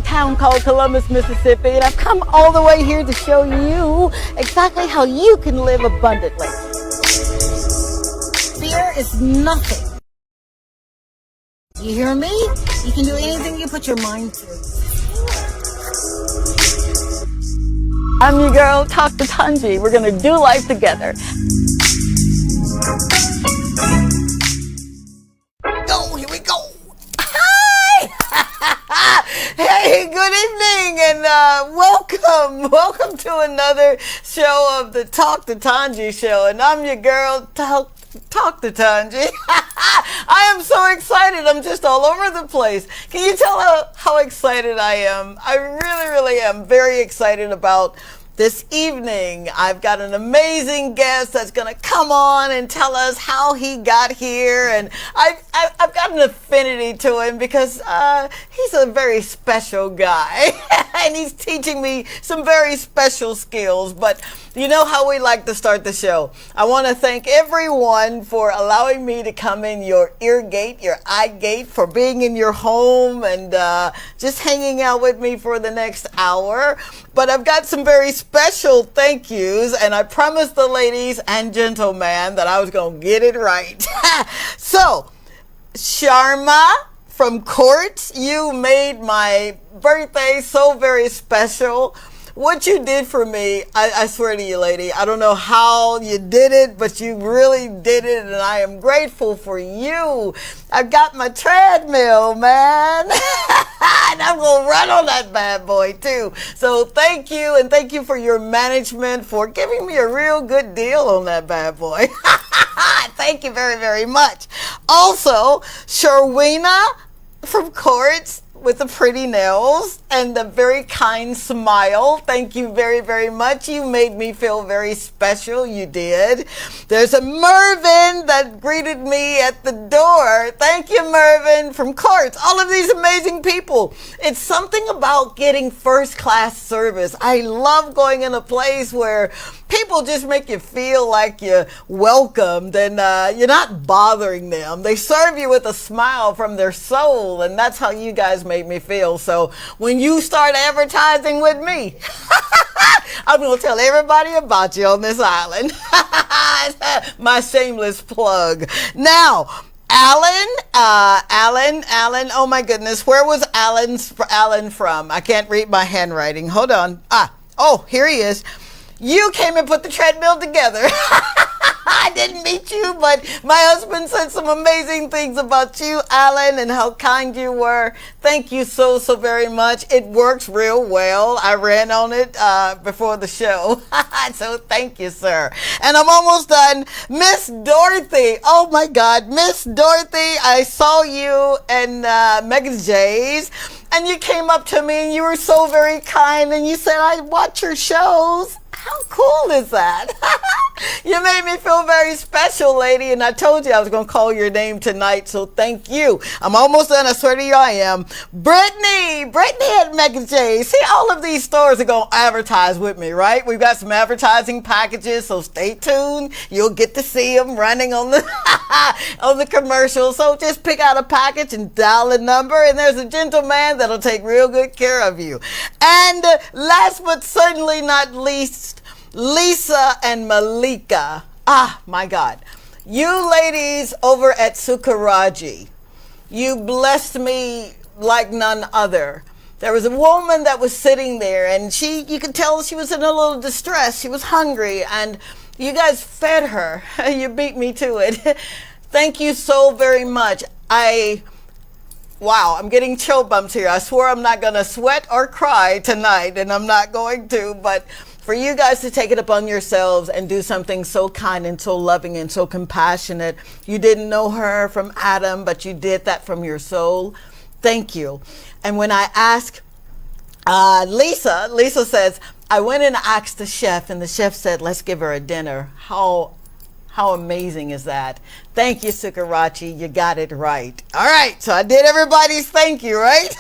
Town called Columbus, Mississippi, and I've come all the way here to show you exactly how you can live abundantly. Fear is nothing. You hear me? You can do anything you put your mind to. I'm your girl, Talk to Tongie. We're gonna do life together. Oh, here we go. Hi! Hey, good evening and welcome to another show of the Talk to Tongie show. And I'm your girl, Talk to Tongie. I am so excited. I'm just all over the place. Can you tell how excited I am? I really am very excited about this evening. I've got an amazing guest that's going to come on and tell us how he got here. And I've got an affinity to him because he's a very special guy. And he's teaching me some very special skills. But you know how we like to start the show. I want to thank everyone for allowing me to come in your ear gate, your eye gate, for being in your home and just hanging out with me for the next hour. But I've got some very special thank yous, and I promised the ladies and gentlemen that I was going to get it right. So, Sharma from Court, you made my birthday so very special. What you did for me, I swear to you, lady, I don't know how you did it, but you really did it, and I am grateful for you. I got my treadmill, man, and I'm going to run on that bad boy, too. So thank you, and thank you for your management for giving me a real good deal on that bad boy. Thank you very much. Also, Sharwina from Courts, with the pretty nails and the very kind smile. Thank you very much. You made me feel very special. You did. There's a Mervin that greeted me at the door. Thank you, Mervin from Courts. All of these amazing people. It's something about getting first class service. I love going in a place where people just make you feel like you're welcomed and you're not bothering them. They serve you with a smile from their soul, and that's how you guys make me feel. So when you start advertising with me, I'm going to tell everybody about you on this island. My shameless plug. Now, Alan, oh my goodness, where was Alan from? I can't read my handwriting. Hold on. Oh, here he is. You came and put the treadmill together. I didn't meet you, but my husband said some amazing things about you, Alan, and how kind you were. Thank you so very much. It works real well. I ran on it before the show. So thank you, sir. And I'm almost done. Miss Dorothy. Oh, my God. Miss Dorothy, I saw you in Mega J's. And you came up to me and you were so very kind and you said, I watch your shows. How cool is that? You made me feel very special, lady, and I told you I was going to call your name tonight, so thank you. I'm almost done. I swear to you I am. Brittany at Mega J. See, all of these stores are going to advertise with me, right? We've got some advertising packages, so stay tuned. You'll get to see them running on the on the commercial. So just pick out a package and dial a number, and there's a gentleman that'll take real good care of you. And last but certainly not least, Lisa and Malika. My God. You ladies over at Sukaraji, you blessed me like none other. There was a woman that was sitting there, and you could tell she was in a little distress. She was hungry, and you guys fed her. You beat me to it. Thank you so very much. Wow, I'm getting chill bumps here. I swear I'm not going to sweat or cry tonight, and I'm not going to, but for you guys to take it upon yourselves and do something so kind and so loving and so compassionate. You didn't know her from Adam, but you did that from your soul. Thank you. And when I ask Lisa says, I went and asked the chef, and the chef said, let's give her a dinner. How amazing is that? Thank you, Sukarachi. You got it right. All right, so I did everybody's thank you, right?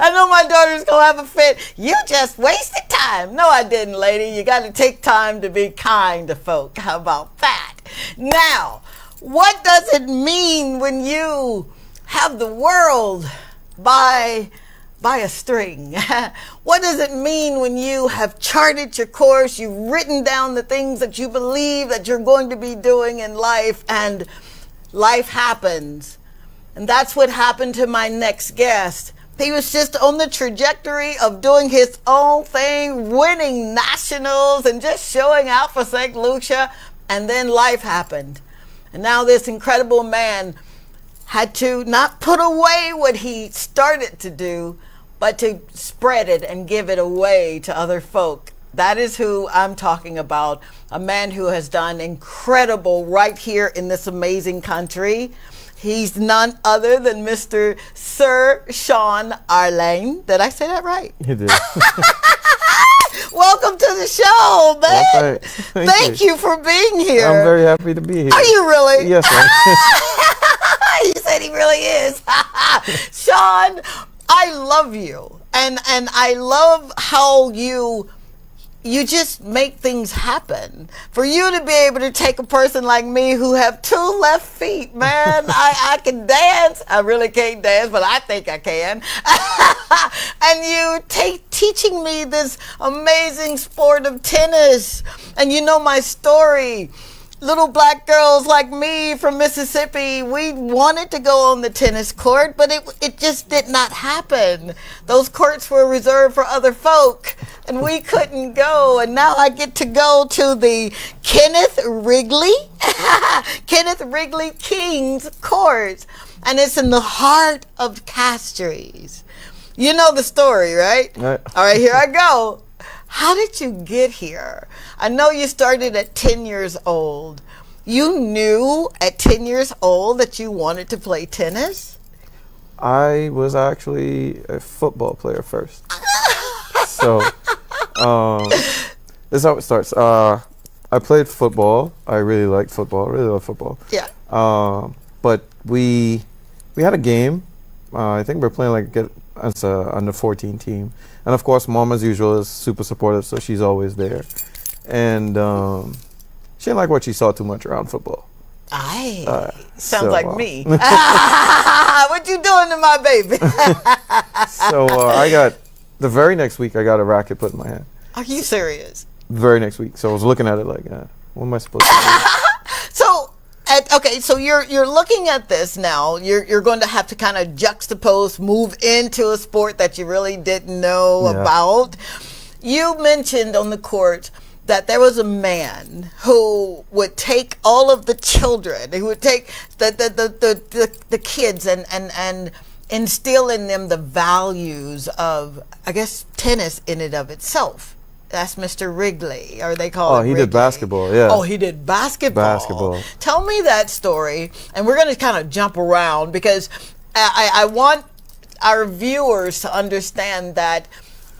I know my daughter's going to have a fit. You just wasted time. No, I didn't, lady. You got to take time to be kind to folk. How about that? Now, what does it mean when you have the world by by a string? What does it mean when you have charted your course, you've written down the things that you believe that you're going to be doing in life, and life happens? And that's what happened to my next guest. He was just on the trajectory of doing his own thing, winning nationals and just showing out for St. Lucia. And then life happened. And now this incredible man had to not put away what he started to do, but to spread it and give it away to other folk. That is who I'm talking about. A man who has done incredible right here in this amazing country. He's none other than Mr. Sir Sean Arlain. Did I say that right? You did. Welcome to the show, man. Well, Thank you for being here. I'm very happy to be here. Are you really? Yes, ma'am. He said he really is. Sean, I love you. And I love how you just make things happen. For you to be able to take a person like me who have two left feet, man, I can dance. I really can't dance, but I think I can. And you teaching me this amazing sport of tennis. And you know my story. Little black girls like me from Mississippi, we wanted to go on the tennis court, but it just did not happen. Those courts were reserved for other folk, and we couldn't go. And now I get to go to the Kenneth Wrigley King's Court, and it's in the heart of Castries. You know the story, right? Right. All right, here I go. How did you get here? I know you started at 10 years old. You knew at 10 years old that you wanted to play tennis? I was actually a football player first. So, this is how it starts. I played football. I really liked football. I really love football. Yeah. But we had a game. I think we were playing as a under 14 team. And of course, mom, as usual, is super supportive, so she's always there. And she didn't like what she saw too much around football. Sounds like me. What you doing to my baby? So I got, the very next week, I got a racket put in my hand. Are you serious? The very next week. So I was looking at it like, what am I supposed to do? So you're looking at this now. You're going to have to kind of juxtapose, move into a sport that you really didn't know about. You mentioned on the court that there was a man who would take all of the children, who would take the kids and instill in them the values of, I guess, tennis in and of itself. That's Mr. Wrigley, or they call it he Wrigley. did basketball, yeah. Oh, he did basketball. Tell me that story, and we're going to kind of jump around because I want our viewers to understand that,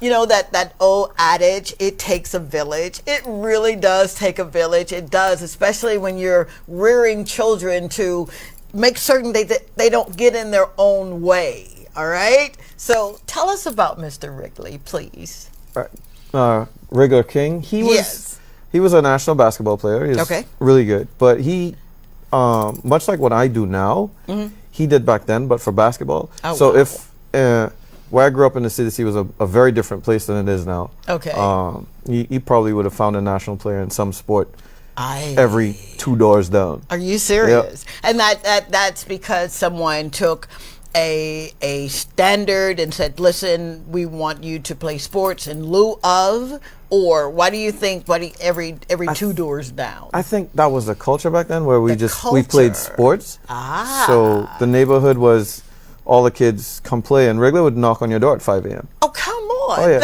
you know, that old adage, it takes a village. It really does take a village. It does, especially when you're rearing children to make certain that they don't get in their own way, all right? So tell us about Mr. Wrigley, please. Wrigley King, he was a national basketball player. He was really good. But he, much like what I do now, he did back then, but for basketball. Oh, so wow. if where I grew up in the city was a very different place than it is now. Okay. You probably would have found a national player in some sport every 2 doors down. Are you serious? Yep. And that's because someone took a standard and said, listen, we want you to play sports in lieu of, or why do you think every 2 doors down? I think that was the culture back then where we played sports. So the neighborhood was all the kids come play, and Wrigley would knock on your door at 5 a.m. Oh, come on. Oh yeah.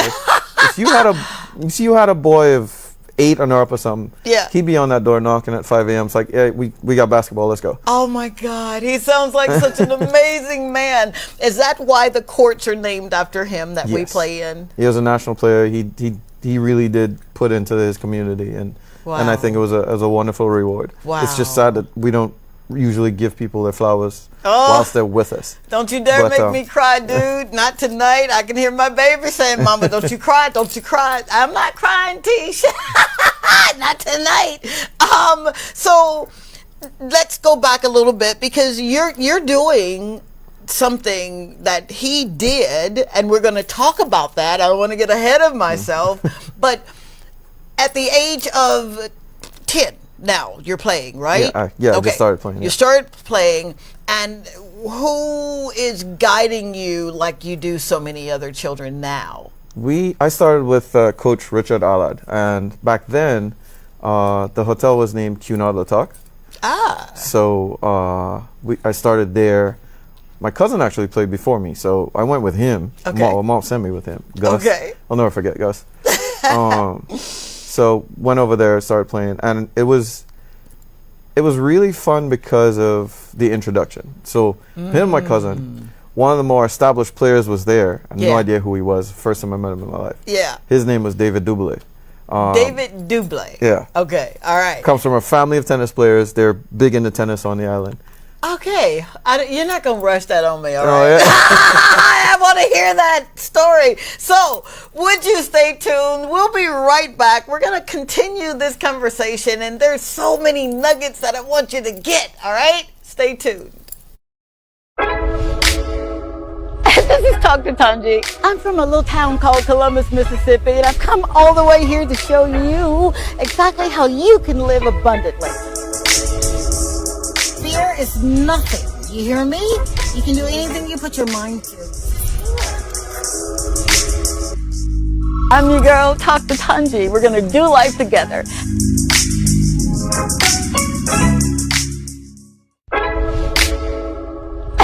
If you had a boy of 8 and up or something, he'd be on that door knocking at 5 a.m. It's like, yeah, we got basketball, let's go. Oh my God, he sounds like such an amazing man. Is that why the courts are named after him that we play in? He was a national player. He really did put into his community, and I think it was a wonderful reward. Wow. It's just sad that we don't usually give people their flowers whilst they're with us. Don't you dare make me cry, dude. Not tonight. I can hear my baby saying, Mama, don't you cry, don't you cry. I'm not crying, Tish. Not tonight. So let's go back a little bit, because you're doing something that he did, and we're going to talk about that. I don't want to get ahead of myself, but at the age of 10 now, you're playing, right? I just started playing. You started playing, and who is guiding you like you do so many other children now? I started with Coach Richard Arlain, and back then, the hotel was named Cunard Latok. So I started there. My cousin actually played before me, so I went with him. Okay. Mom sent me with him. Gus. Okay. I'll never forget Gus. So went over there, started playing, and it was really fun because of the introduction. So him, my cousin, one of the more established players was there. I had no idea who he was. First time I met him in my life. Yeah. His name was David Duboulay. David Duboulay. Yeah. Okay. All right. Comes from a family of tennis players. They're big into tennis on the island. Okay. You're not going to rush that on me, all Oh, right? yeah. I want to hear that story. So, would you stay tuned? We'll be right back. We're going to continue this conversation, and there's so many nuggets that I want you to get, all right? Stay tuned. This is Dr. Tongie. I'm from a little town called Columbus, Mississippi, and I've come all the way here to show you exactly how you can live abundantly. Fear is nothing. You hear me? You can do anything you put your mind to. I'm your girl, Dr. Tongie. We're going to do life together.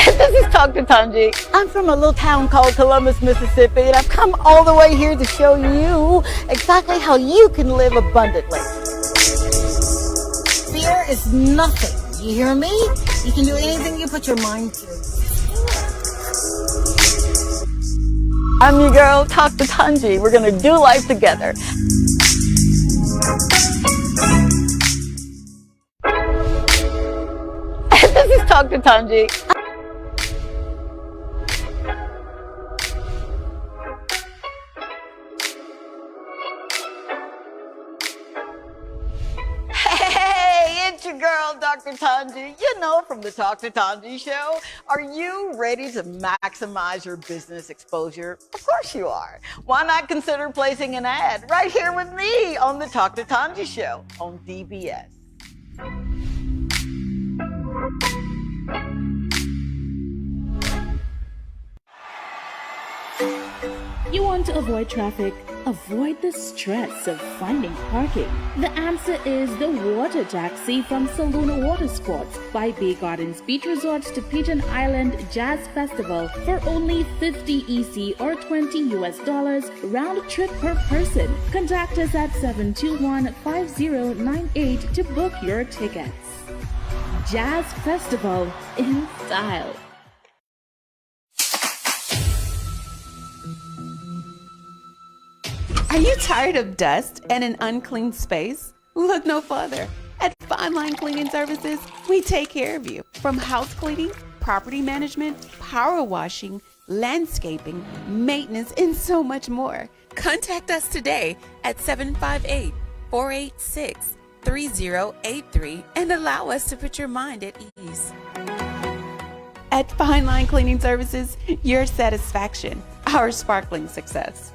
This is Dr. Tongie. I'm from a little town called Columbus, Mississippi, and I've come all the way here to show you exactly how you can live abundantly. Fear is nothing. You hear me? You can do anything you put your mind to. I'm your girl, Dr. Tongie. We're going to do life together. This is Dr. Tongie. Your girl, Dr. Tongie, you know, from the Talk to Tongie show. Are you ready to maximize your business exposure? Of course you are. Why not consider placing an ad right here with me on the Talk to Tongie show on DBS? You want to avoid traffic? Avoid the stress of finding parking. The answer is the water taxi from Saluna Water Sports by Bay Gardens Beach Resorts to Pigeon Island Jazz Festival for only $50 EC or $20 US round trip per person. Contact us at 721-5098 to book your tickets. Jazz Festival in style. Are you tired of dust and an unclean space? Look no further. At Fine Line Cleaning Services, we take care of you. From house cleaning, property management, power washing, landscaping, maintenance, and so much more. Contact us today at 758-486-3083 and allow us to put your mind at ease. At Fine Line Cleaning Services, your satisfaction, our sparkling success.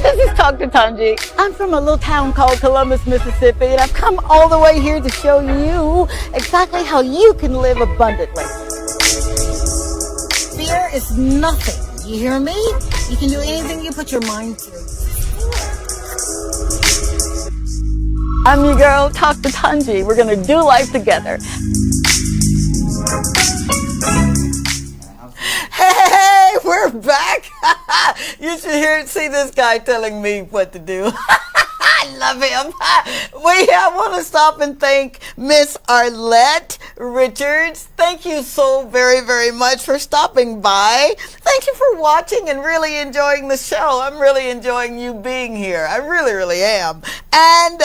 This is Dr. Tongie. I'm from a little town called Columbus, Mississippi, and I've come all the way here to show you exactly how you can live abundantly. Fear is nothing. You hear me? You can do anything you put your mind to. I'm your girl, Dr. Tongie. We're going to do life together. Hey, we're back. You should see this guy telling me what to do. I love him. I want to stop and thank Miss Arlette Richards. Thank you so very, very much for stopping by. Thank you for watching and really enjoying the show. I'm really enjoying you being here. I really, really am. And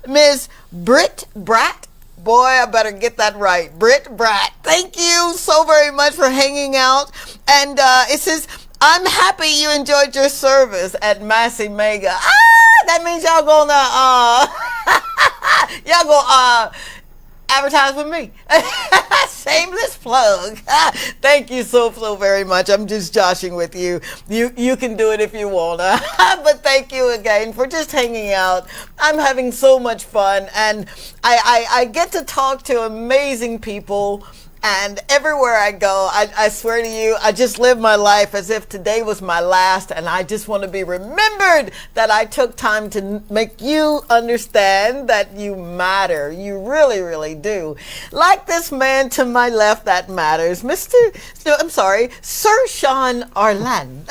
Miss Britt Bratt. Boy, I better get that right. Britt Bratt. Thank you so very much for hanging out. And it says, I'm happy you enjoyed your service at Massey Mega. That means y'all gonna advertise with me. Shameless plug. Thank you so very much. I'm just joshing with you. You can do it if you want. But thank you again for just hanging out. I'm having so much fun, and I get to talk to amazing people. And everywhere I go, I swear to you, I just live my life as if today was my last, and I just want to be remembered that I took time to make you understand that you matter. You really, really do. Like this man to my left that matters, Sir Sean Arlain.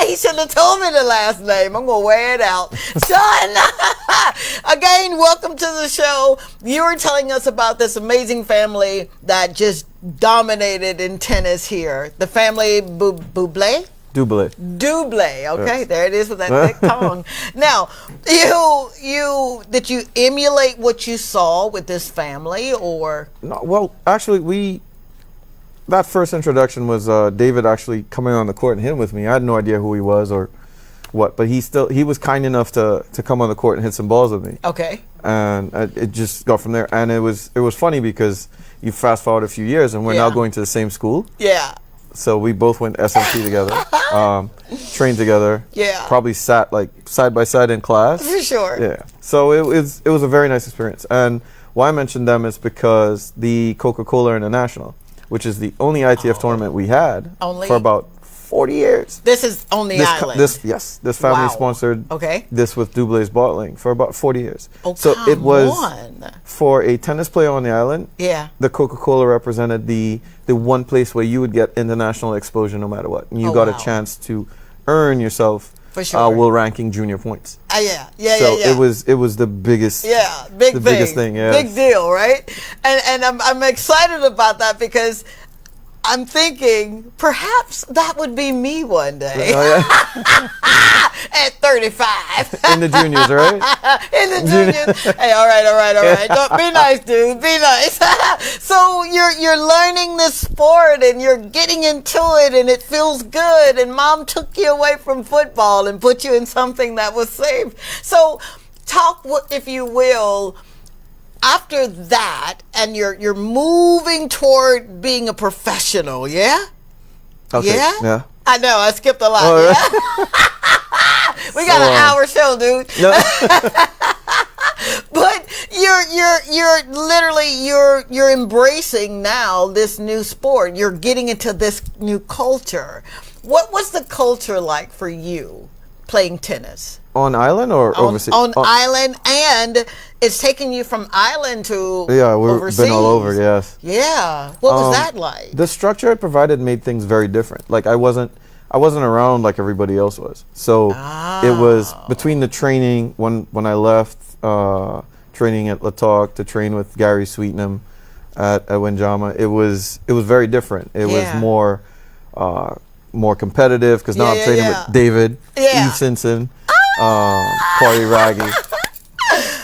He should have told me the last name. I'm going to wear it out. Sean, again, welcome to the show. You were telling us about this amazing family that just dominated in tennis here. The family Buble? Double. Okay, Yes. there it is with that thick tongue. Now, did you emulate what you saw with this family, or? No, well, actually, that first introduction was David actually coming on the court and hitting with me. I had no idea who he was or what, but he was kind enough to come on the court and hit some balls with me. Okay. And it just got from there. And it was funny because you fast forward a few years and we're now going to the same school. Yeah. So we both went SMT together, trained together. Yeah. Probably sat like side by side in class. For sure. Yeah. So it was a very nice experience. And why I mentioned them is because the Coca-Cola International, which is the only ITF tournament we had for about 40 years. This is on the island. This family Wow. sponsored Okay. this with Dublay's bottling for about 40 years. Oh, so it was on. for a tennis player on the island. Yeah. The Coca-Cola represented the one place where you would get international exposure no matter what. And you got wow. a chance to earn yourself For sure. world ranking junior points. Yeah. So it was the biggest biggest thing, yeah. Big deal, right? And I'm excited about that because I'm thinking perhaps that would be me one day. At 35. In the juniors, right? In the juniors. Hey, all right. Don't be nice, dude. Be nice. So you're learning this sport and you're getting into it and it feels good, and mom took you away from football and put you in something that was safe. So talk, if you will, after that, and you're moving toward being a professional, yeah? Okay, yeah. I know, I skipped a lot. Oh, Yeah? We got an hour show, dude. No. But you're literally you're embracing now this new sport. You're getting into this new culture. What was the culture like for you playing tennis? On island or overseas? On island, and it's taking you from island to Yeah, we've overseas. been all over, yes. Yeah. What was that like? The structure it provided made things very different. Like I wasn't around like everybody else was. So it was between the training when I left training at La Talk to train with Gary Sweetnam at Windjama. It was very different. It was more competitive because now I'm training with David, Eve Simpson, Corey Raggy.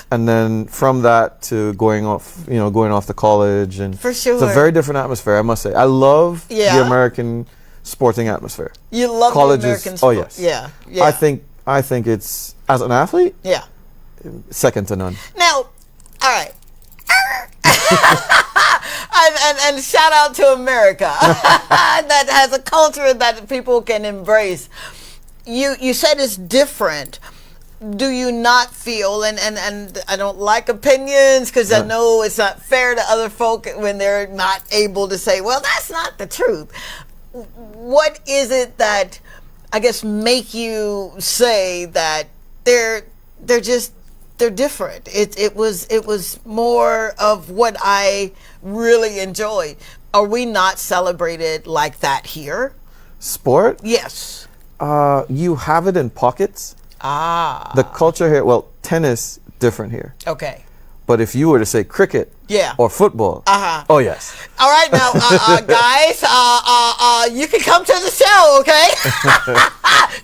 And then from that to going off to college, and For sure. it's a very different atmosphere, I must say. I love the American sporting atmosphere. You love Colleges, the American sport. Oh yes. Yeah. I think it's, as an athlete, second to none. Now, all right. and shout out to America that has a culture that people can embrace. You said it's different. Do you not feel, and I don't like opinions because I know it's not fair to other folk when they're not able to say, well, that's not the truth. What is it that, I guess, make you say that they're different? It was more of what I really enjoyed. Are we not celebrated like that here? Sport? Yes. You have it in pockets. The culture here, well, tennis, different here. Okay. But if you were to say cricket or football, oh yes. All right, now, guys, you can come to the show, okay?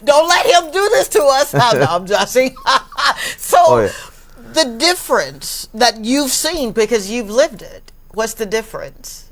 Don't let him do this to us. No, I'm joshing. So, the difference that you've seen, because you've lived it, what's the difference?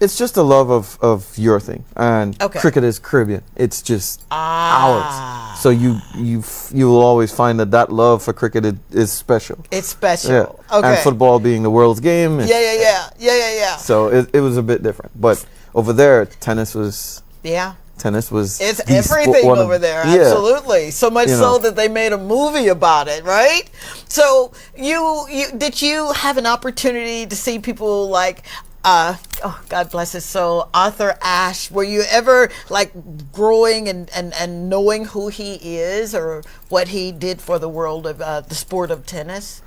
It's just a love of your thing, and cricket is Caribbean. It's just ours. So you'll always find that love for cricket is special. It's special. Yeah. Okay. And football being the world's game. Yeah. So it was a bit different. But over there, tennis was It's the everything over there, absolutely. So much so that they made a movie about it, right? So did you have an opportunity to see people like oh, God bless his soul, Arthur Ashe? Were you ever like growing and knowing who he is or what he did for the world of the sport of tennis?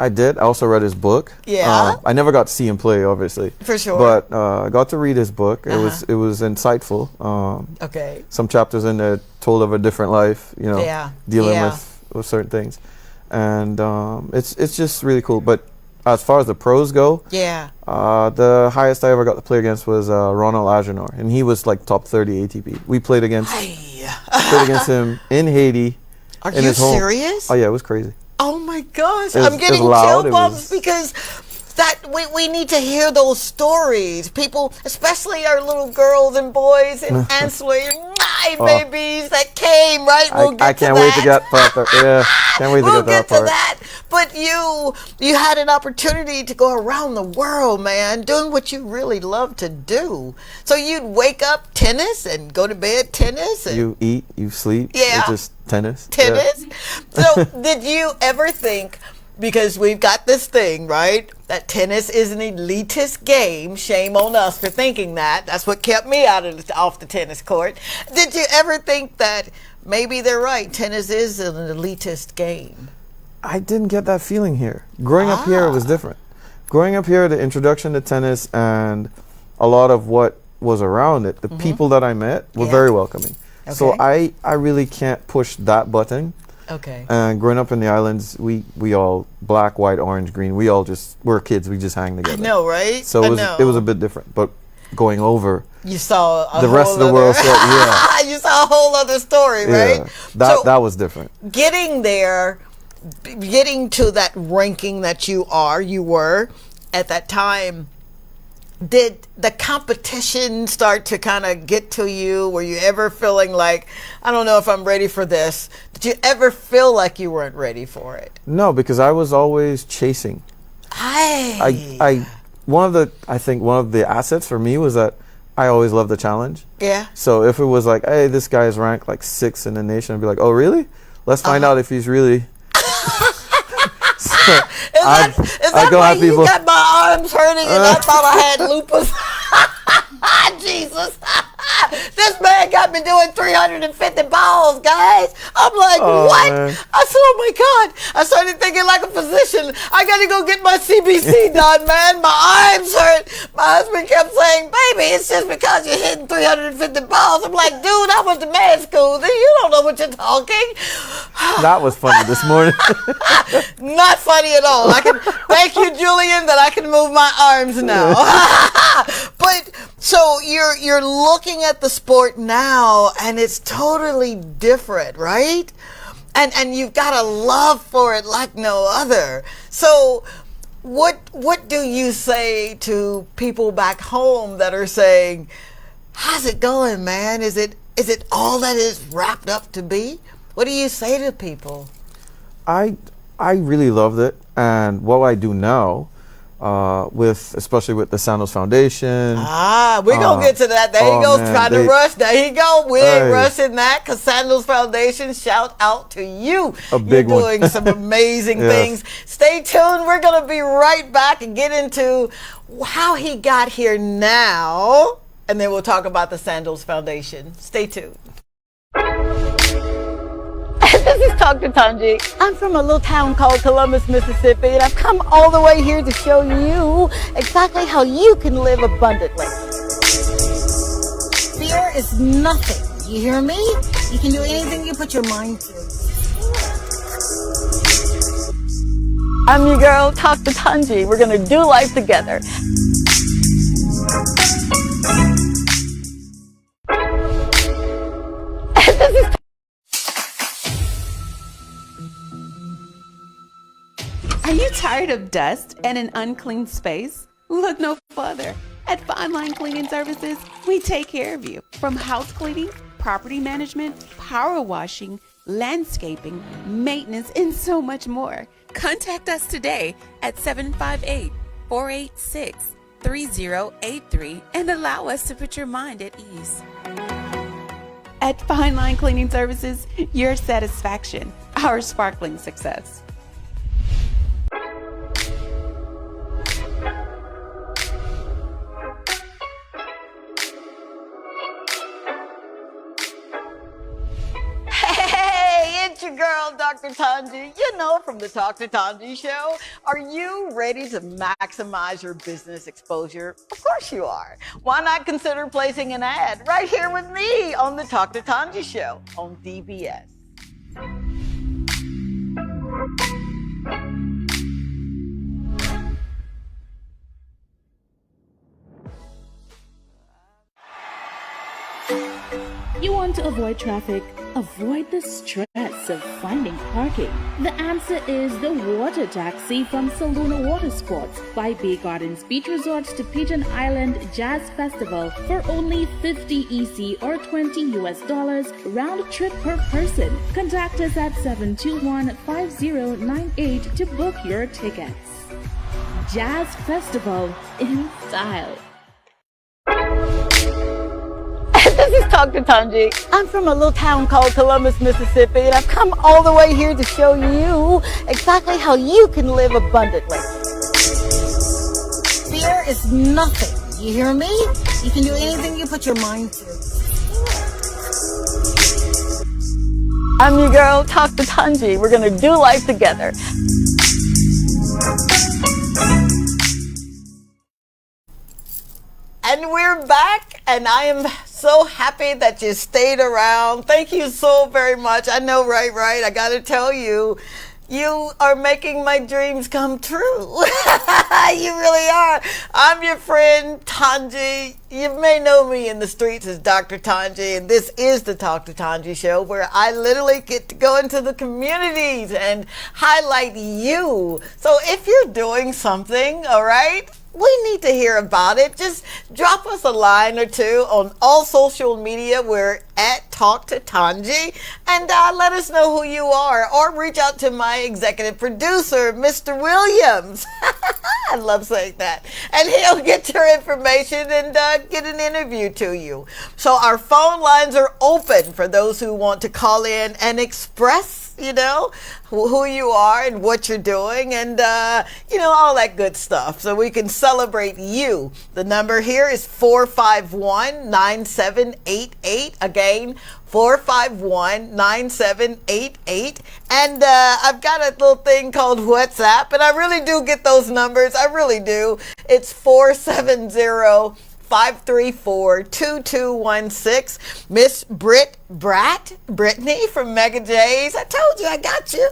I did. I also read his book. Yeah. I never got to see him play, obviously. For sure. But I got to read his book. It was insightful. Okay. Some chapters in there told of a different life, dealing with certain things, and it's just really cool. But as far as the pros go, the highest I ever got to play against was Ronald Agenor, and he was like top 30 ATP. We played against him in Haiti. Are in you his home. serious? Oh yeah, it was crazy. Oh my gosh, I'm getting chill bumps because we need to hear those stories. People, especially our little girls and boys and ancillary babies that came, right? I can't wait to get further. Yeah, can't wait to we'll get that to part. that. But you had an opportunity to go around the world, man, doing what you really love to do. So you'd wake up tennis and go to bed tennis. And You eat, you sleep. Yeah. It's just tennis. tennis. So did you ever think, because we've got this thing, right, that tennis is an elitist game? Shame on us for thinking that. That's what kept me off the tennis court. Did you ever think that maybe they're right, tennis is an elitist game? I didn't get that feeling here. Growing up here, it was different. Growing up here, the introduction to tennis and a lot of what was around it, the people that I met were very welcoming. So I really can't push that button. Okay. And growing up in the islands, we all black, white, orange, green. We're kids. We just hang together. I know, right? So it was a bit different. But going over, you saw the rest of the world. You saw a whole other story, right? Yeah, that was different. Getting there, getting to that ranking that you were at that time. Did the competition start to kind of get to you? Were you ever feeling like, I don't know if I'm ready for this? Did you ever feel like you weren't ready for it? No, because I was always chasing. I think one of the assets for me was that I always loved the challenge. Yeah. So if it was like, hey, this guy's ranked like 6th in the nation, I'd be like, oh really? Let's find out if he's really. Is that why you got my arms hurting and I thought I had lupus? Jesus. This man got me doing 350 balls, guys. I'm like, what? Man. I said, oh my God. I started thinking like a physician. I got to go get my CBC done, man. My arms hurt. My husband kept saying, baby, it's just because you're hitting 350 balls. I'm like, dude, I went to med school. You don't know what you're talking. That was funny this morning. Not funny at all. Thank you, Julian, that I can move my arms now. But so you're looking at the sport now, and it's totally different, right? And you've got a love for it like no other. So what do you say to people back home that are saying, how's it going, man? Is it all that is wrapped up to be? What do you say to people? I really loved it, and what I do now, especially with the Sandals Foundation. We're going to get to that. There he goes, trying to rush. There he go. We ain't rushing that, because Sandals Foundation, shout out to you. A big You're one. doing some amazing things. Stay tuned. We're going to be right back and get into how he got here now, and then we'll talk about the Sandals Foundation. Stay tuned. This is Dr. Tongie. I'm from a little town called Columbus, Mississippi, and I've come all the way here to show you exactly how you can live abundantly. Fear is nothing. You hear me? You can do anything you put your mind to. I'm your girl, Dr. Tongie. We're going to do life together. Are you tired of dust and an unclean space? Look no further. At Fine Line Cleaning Services, we take care of you. From house cleaning, property management, power washing, landscaping, maintenance, and so much more. Contact us today at 758-486-3083 and allow us to put your mind at ease. At Fine Line Cleaning Services, your satisfaction, our sparkling success. Hey, it's your girl, Dr. Tongie. You know, from the Talk to Tongie show. Are you ready to maximize your business exposure? Of course you are. Why not consider placing an ad right here with me on the Talk to Tongie show on DBS? You want to avoid traffic? Avoid the stress of finding parking? The answer is the water taxi from Saluna Water Sports by Bay Gardens Beach Resorts to Pigeon Island Jazz Festival for only $50 EC or $20 round trip per person. Contact us at 721-5098 to book your tickets. Jazz Festival in style. This is Dr. Tongie. I'm from a little town called Columbus, Mississippi, and I've come all the way here to show you exactly how you can live abundantly. Fear is nothing. You hear me? You can do anything you put your mind to. I'm your girl, Dr. Tongie. We're going to do life together. And we're back, and I am so happy that you stayed around. Thank you so very much. I know, right? I got to tell you, you are making my dreams come true. You really are. I'm your friend, Tongie. You may know me in the streets as Dr. Tongie, and this is the Talk to Tongie show, where I literally get to go into the communities and highlight you. So if you're doing something, all right, we need to hear about it. Just drop us a line or two on all social media. We're at Talk to Tongie, and let us know who you are, or reach out to my executive producer, Mr. Williams. I love saying that. And he'll get your information and get an interview to you. So our phone lines are open for those who want to call in and express, you know, who you are and what you're doing, and you know, all that good stuff, so we can celebrate you. The number here is 451-9788. Again, 451-9788. And I've got a little thing called WhatsApp, and I really do get those numbers. I really do. It's 470-534-2216. Miss Brittany from Mega J's. I told you I got you.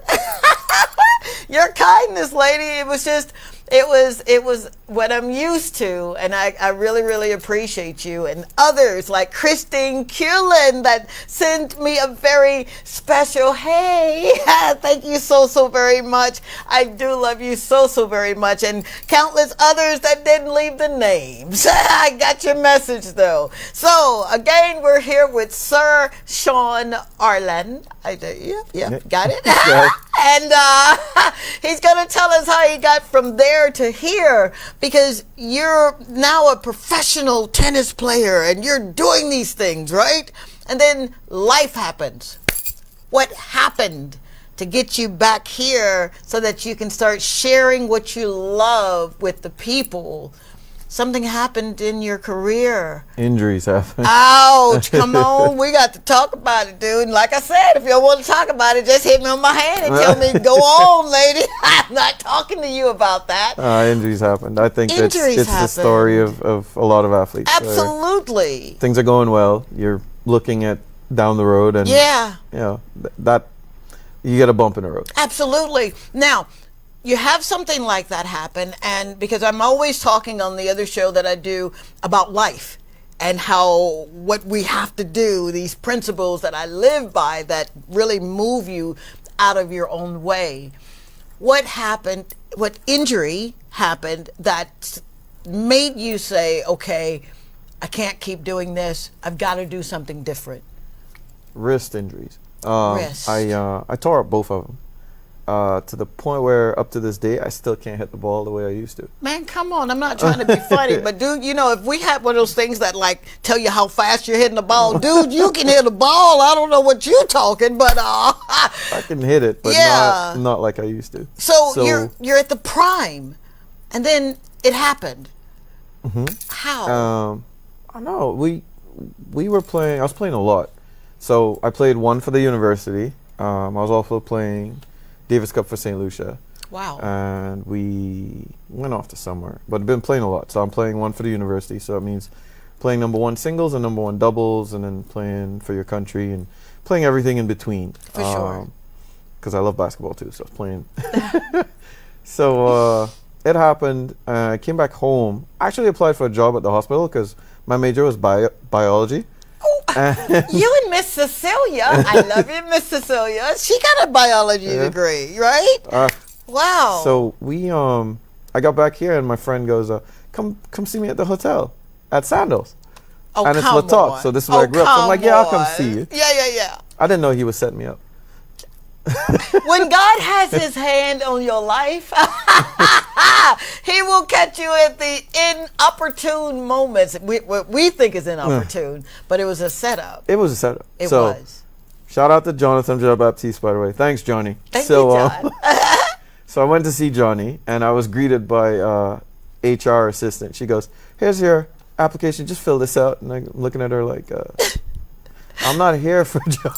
Your kindness, lady. It was what I'm used to, and I really appreciate you, and others like Christine Cullen that sent me a very special hey. Thank you so very much. I do love you so very much, and countless others that didn't leave the names. I got your message though. So again, we're here with Sir Sean Arlain. Got it. And he's gonna tell us how he got from there to here, because you're now a professional tennis player and you're doing these things, right? And then life happens. What happened to get you back here so that you can start sharing what you love with the people? Something happened in your career. Injuries happen. Ouch, come on. We got to talk about it, dude. And like I said, if you don't want to talk about it, just hit me on my hand and tell me, go on, lady. I'm not talking to you about that. Injuries happened. I think it's Injuries the story of a lot of athletes. Absolutely. Things are going well. You're looking at down the road, and yeah, you know, that you get a bump in the road. Absolutely. Now, you have something like that happen, and because I'm always talking on the other show that I do about life and how what we have to do, these principles that I live by that really move you out of your own way. What happened, what injury happened that made you say, okay, I can't keep doing this, I've got to do something different? Wrist injuries. Wrist. I tore up both of them. To the point where up to this day I still can't hit the ball the way I used to. Man, come on. I'm not trying to be funny, but dude, you know, if we had one of those things that like tell you how fast you're hitting the ball, dude, you can hit a ball. I don't know what you're talking, but I can hit it, but Yeah. not like I used to. So you're at the prime, and then it happened. How? I know we were playing. I was playing a lot, so I played one for the university. I was also playing Davis Cup for St. Lucia. Wow. And we went off to somewhere, but I've been playing a lot. So I'm playing one for the university. So it means playing number one singles and number one doubles, and then playing for your country and playing everything in between. For sure. Because I love basketball too, so I was playing. So it happened. I came back home. I actually applied for a job at the hospital because my major was biology. You and Miss Cecilia, I love you, Miss Cecilia. She got a biology degree, right? Wow. So I got back here and my friend goes, come see me at the hotel at Sandals. Oh, and it's come La Talk, on. so this is where I grew up. So I'm like, yeah, I'll come on. see you. Yeah. I didn't know he was setting me up. When God has his hand on your life, he will catch you at the inopportune moments. What we think is inopportune, but it was a setup. It was a setup. It so, was. Shout out to Jonathan Jean-Baptiste, by the way. Thanks, Johnny. Thank you, John. So I went to see Johnny, and I was greeted by HR assistant. She goes, here's your application. Just fill this out. And I'm looking at her like, I'm not here for a job.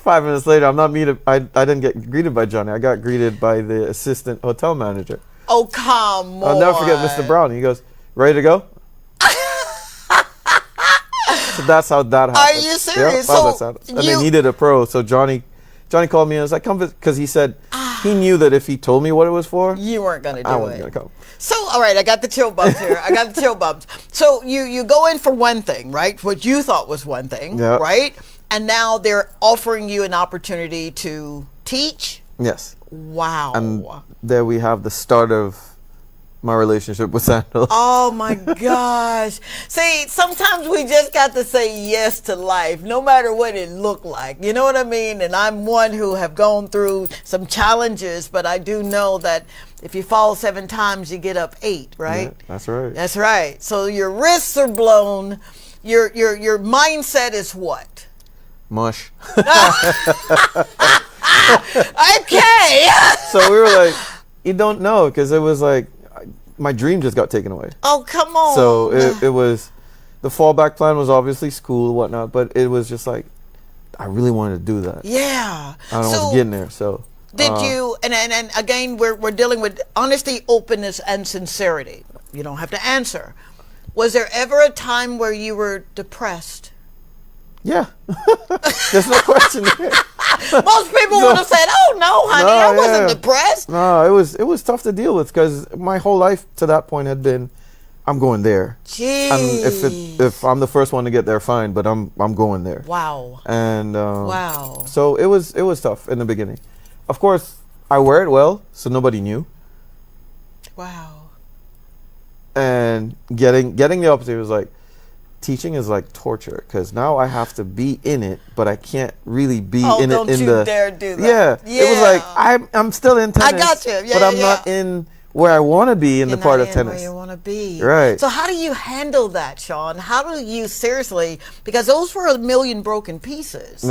5 minutes later, I didn't get greeted by Johnny. I got greeted by the assistant hotel manager. Oh, come on. I'll never forget Mr. Brown. He goes, ready to go? So that's how that happened. Are you serious? And they needed a pro. So Johnny called me and was like, come visit. Because he said he knew that if he told me what it was for, you weren't going to do it. I wasn't going to come. So, all right, I got the chill bumps here. So you go in for one thing, right? What you thought was one thing, right? And now they're offering you an opportunity to teach? Yes. Wow. And there we have the start of my relationship with Sandals. Oh my gosh. See, sometimes we just got to say yes to life, no matter what it looked like. You know what I mean? And I'm one who have gone through some challenges, but I do know that if you fall 7 times, you get up 8, right? Yeah, that's right. That's right. So your wrists are blown. Your mindset is what? Mush. Okay. So we were like, you don't know, because it was like, my dream just got taken away. Oh, come on. So it was, the fallback plan was obviously school and whatnot, but it was just like, I really wanted to do that. Yeah. I was getting there, so. Did you, and again, we're dealing with honesty, openness, and sincerity. You don't have to answer. Was there ever a time where you were depressed? Yeah. There's no question there. Most people would have said, oh, no, honey, I wasn't depressed. No, it was tough to deal with, because my whole life to that point had been, I'm going there. Jeez. And if I'm the first one to get there, fine, but I'm going there. Wow. And wow. So it was tough in the beginning. Of course, I wear it well, so nobody knew. Wow. And getting the opportunity was like, teaching is like torture, because now I have to be in it, but I can't really be in it. Don't you dare do that. Yeah. It was like, I'm still in tennis. I got you. Yeah, but I'm not in where I want to be in the part of tennis. Where you want to be. Right. So how do you handle that, Sean? How do you seriously, because those were a million broken pieces.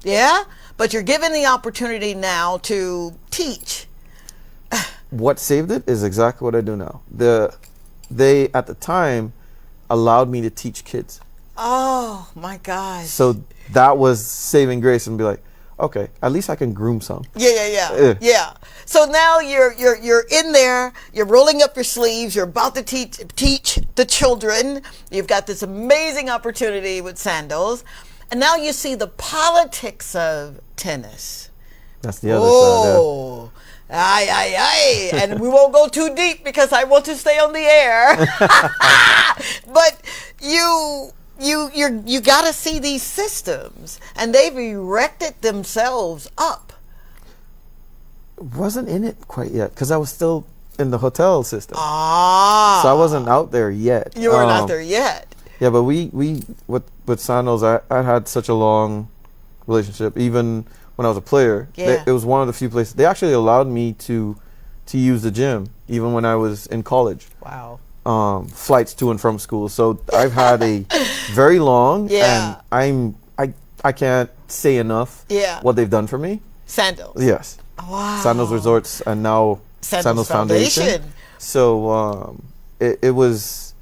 Yeah? But you're given the opportunity now to teach. What saved it is exactly what I do now. They at the time allowed me to teach kids. Oh my gosh. So that was saving grace, and be like, okay, at least I can groom some. Yeah. So now you're in there, you're rolling up your sleeves, you're about to teach the children. You've got this amazing opportunity with Sandals, and now you see the politics of tennis. That's the other side. Oh. Aye. And we won't go too deep because I want to stay on the air. But you got to see these systems, and they've erected themselves up. Wasn't in it quite yet, because I was still in the hotel system. Ah. So I wasn't out there yet. You weren't out there yet. Yeah, but we with Sandals, I had such a long relationship. Even when I was a player, Yeah. it was one of the few places they actually allowed me to use the gym, even when I was in college. Wow. Flights to and from school. So I've had a very long, Yeah. and I can't say enough. Yeah. What they've done for me. Sandals. Yes. Wow. Sandals Resorts and now Sandals Sandals Foundation. So it was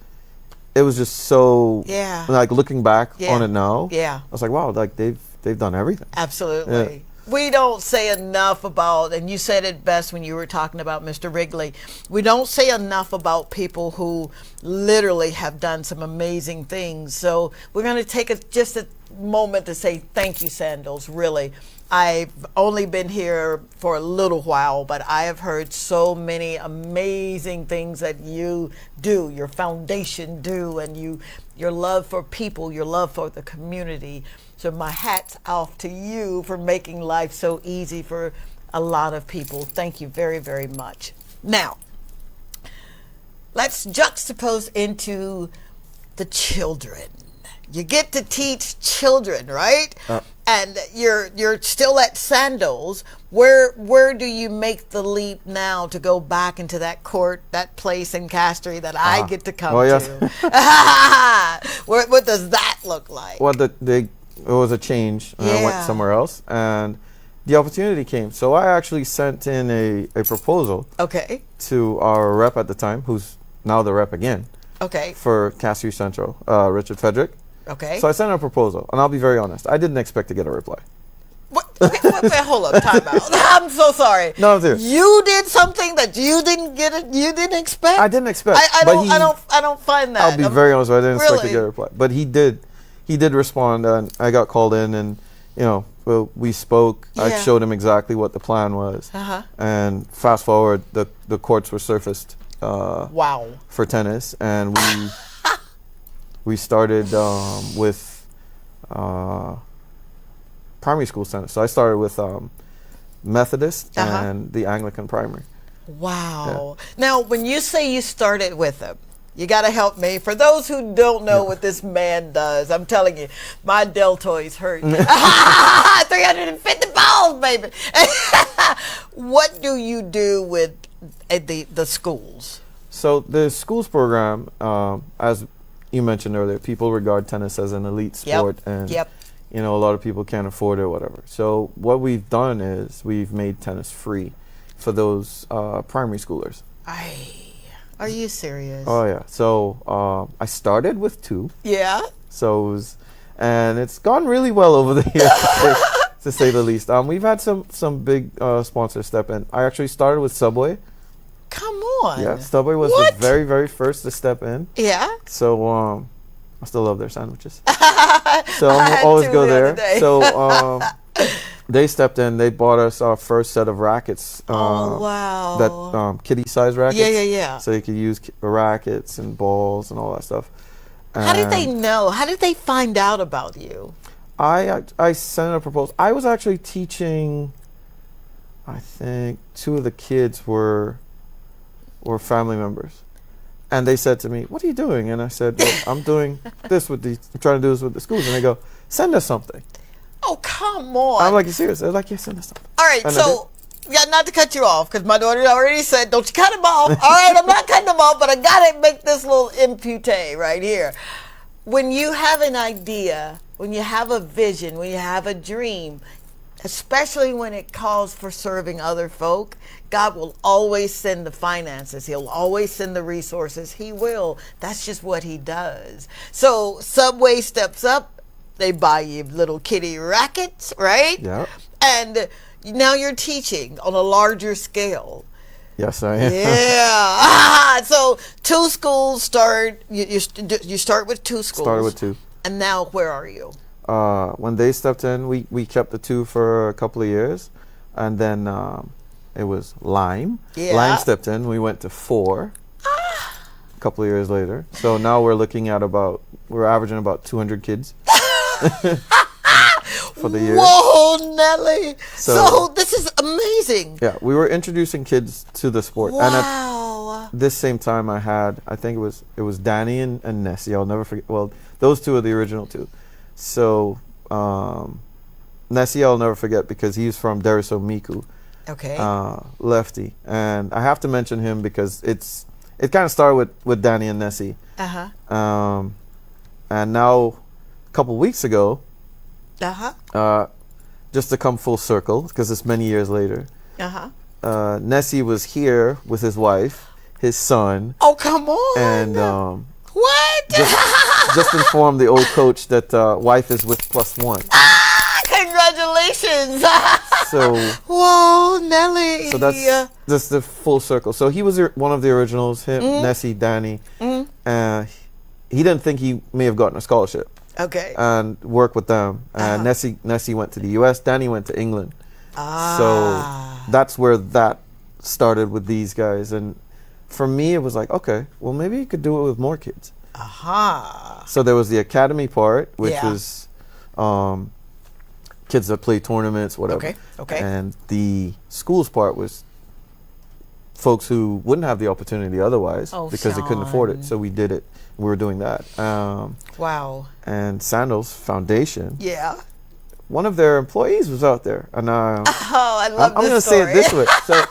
just so, Yeah. like, looking back Yeah. on it now. Yeah. I was like, wow, like they've done everything. Absolutely. Yeah. We don't say enough about, and you said it best when you were talking about Mr. Wrigley, we don't say enough about people who literally have done some amazing things. So we're going to take just a moment to say thank you, Sandals, really. I've only been here for a little while, but I have heard so many amazing things that you do, your foundation do, and your love for people, your love for the community. So my hat's off to you for making life so easy for a lot of people. Thank you very, very much. Now, let's juxtapose into the children. You get to teach children, right? And you're still at Sandals. Where do you make the leap now to go back into that court, that place in Castry that I get to come to? What does that look like? Well, it was a change, and I went Yeah. somewhere else, and the opportunity came. So I actually sent in a proposal Okay. to our rep at the time, who's now the rep again, Okay. for Castry Central, Richard Frederick. Okay. So I sent in a proposal, and I'll be very honest, I didn't expect to get a reply. What? Hold up, time out. I'm so sorry. No, I'm serious. You did something that you didn't get it. You didn't expect. I didn't expect. I but I don't find that. I'll be very honest, I didn't expect to Really? get a reply. But he did respond, and I got called in, and well, we spoke. I Yeah. showed him exactly what the plan was, and fast forward, the courts were surfaced Wow. for tennis, and we started with primary school tennis. So I started with Methodist and the Anglican primary. Wow. Now, when you say you started with him, you got to help me. For those who don't know what this man does, I'm telling you, my deltoids hurt. 350 balls, baby. What do you do with the schools? So the schools program, as you mentioned earlier, people regard tennis as an elite sport, and a lot of people can't afford it or whatever. So what we've done is we've made tennis free for those primary schoolers. Are you serious? Oh yeah. So I started with 2. Yeah. So and it's gone really well over the years, to say the least. We've had some big sponsors step in. I actually started with Subway. Come on. Yeah, Subway was What? the very, very first to step in. Yeah. So I still love their sandwiches. So I had I'm always 2 go the there. other day. So they stepped in. They bought us our first set of rackets. Oh, wow. That kitty size rackets. Yeah. So you could use rackets and balls and all that stuff. How did they And know? How did they find out about you? I sent a proposal. I was actually teaching. I think 2 of the kids were family members, and they said to me, "What are you doing?" And I said, "Well, I'm doing this I'm trying to do this with the schools." And they go, "Send us something." Oh, come on. I'm like, "You serious?" They're like, "Yeah, send us something." All right, And so, not to cut you off, because my daughter already said, don't you cut him off. All right, I'm not cutting him off, but I got to make this little impute right here. When you have an idea, when you have a vision, when you have a dream, especially when it calls for serving other folk, God will always send the finances. He'll always send the resources. He will. That's just what he does. So Subway steps up. They buy you little kitty rackets, right? Yeah. And now you're teaching on a larger scale. Yes, I am. Yeah. So 2 schools start. You start with 2 schools. Started with 2. And now where are you? When they stepped in, we kept the 2 for a couple of years, and then it was Lime. Yeah. Lime stepped in. We went to 4. A couple of years later. So now we're averaging about 200 kids for the year. Whoa, Nelly. So So this is amazing. Yeah, we were introducing kids to the sport. Wow. this same time I think it was Danny and Nessie. I'll never forget. Well, those two are the original two. So Nessie I'll never forget because he's from Deriso Miku. Okay. Lefty. And I have to mention him because it kind of started with Danny and Nessie. Uh-huh. And now a couple weeks ago, Uh-huh. just to come full circle because it's many years later, Uh-huh. Nessie was here with his wife, his son, Oh, come on. and what? just informed the old coach that wife is with +1. Congratulations. So Whoa, Nelly. so that's the full circle. So he was one of the originals, him, Nessie, Danny. He didn't think he may have gotten a scholarship Okay. and worked with them. And Nessie went to the U.S., Danny went to England. So that's where that started with these guys. And for me, it was like, okay, well, maybe you could do it with more kids. Aha. So there was the academy part, which Yeah. was kids that play tournaments, whatever. Okay, okay. And the schools part was folks who wouldn't have the opportunity otherwise because they couldn't afford it. So we did it. We were doing that. Wow. And Sandals Foundation, Yeah. one of their employees was out there. And Oh, I love I'm going to this say story. it this way. So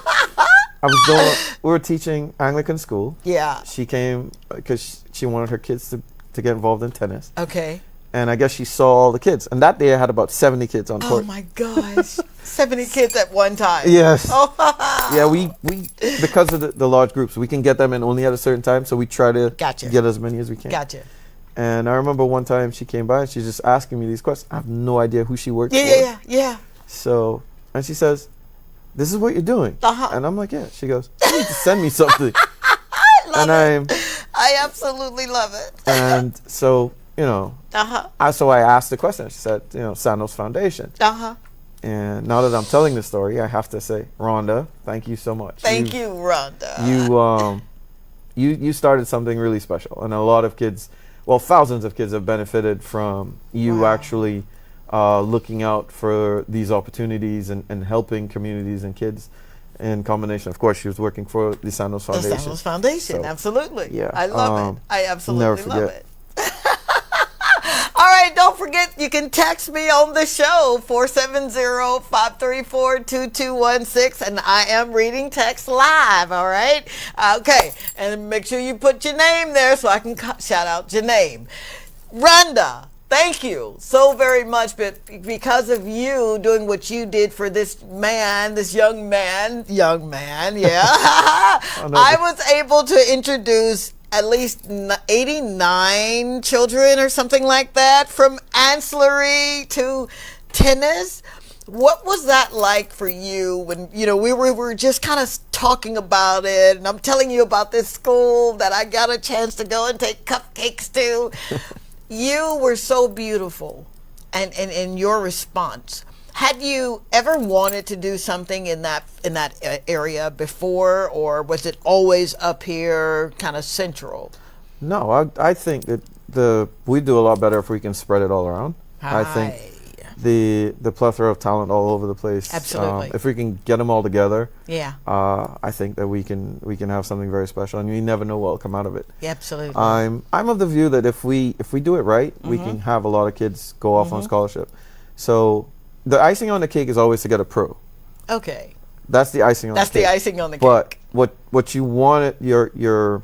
we were teaching Anglican school. Yeah. She came because she wanted her kids to get involved in tennis. Okay. And I guess she saw all the kids. And that day I had about 70 kids on Oh court. my gosh. 70 kids at one time. Yes. Oh. Yeah, we because of the large groups, we can get them in only at a certain time. So we try to Gotcha. get as many as we can. Gotcha. And I remember one time she came by and she's just asking me these questions. I have no idea who she works Yeah, for. yeah, yeah. So, and she says, "This is what you're doing." Uh-huh. And I'm like, "Yeah." She goes, "You need to send me something." I absolutely love it. And so, so I asked the question. She said, Sandals Foundation. Uh-huh. And now that I'm telling the story, I have to say, Rhonda, thank you so much. Thank you, Rhonda. You started something really special, and a lot of kids, well, thousands of kids have benefited from you actually looking out for these opportunities and helping communities and kids. In combination, of course, she was working for the Sandals Foundation. The Sandals Foundation, So, absolutely. yeah, I love it. I absolutely never love forget. it. All right, don't forget, you can text me on the show, 470-534-2216, and I am reading text live, all right? Okay, and make sure you put your name there so I can shout out your name. Rhonda, thank you so very much, but because of you doing what you did for this young man, yeah, I was able to introduce at least 89 children or something like that, from ancillary to tennis. What was that like for you when, we were just kind of talking about it, and I'm telling you about this school that I got a chance to go and take cupcakes to. You were so beautiful and in your response. Had you ever wanted to do something in that area before, or was it always up here, kind of central? No, I think that we do a lot better if we can spread it all around. I think the plethora of talent all over the place. Absolutely. If we can get them all together, Yeah. I think that we can have something very special, and you never know what will come out of it. Yeah, absolutely. I'm of the view that if we do it right, we can have a lot of kids go off on scholarship. So the icing on the cake is always to get a pro. Okay. That's the icing on the cake. That's the icing on the But cake. what you want your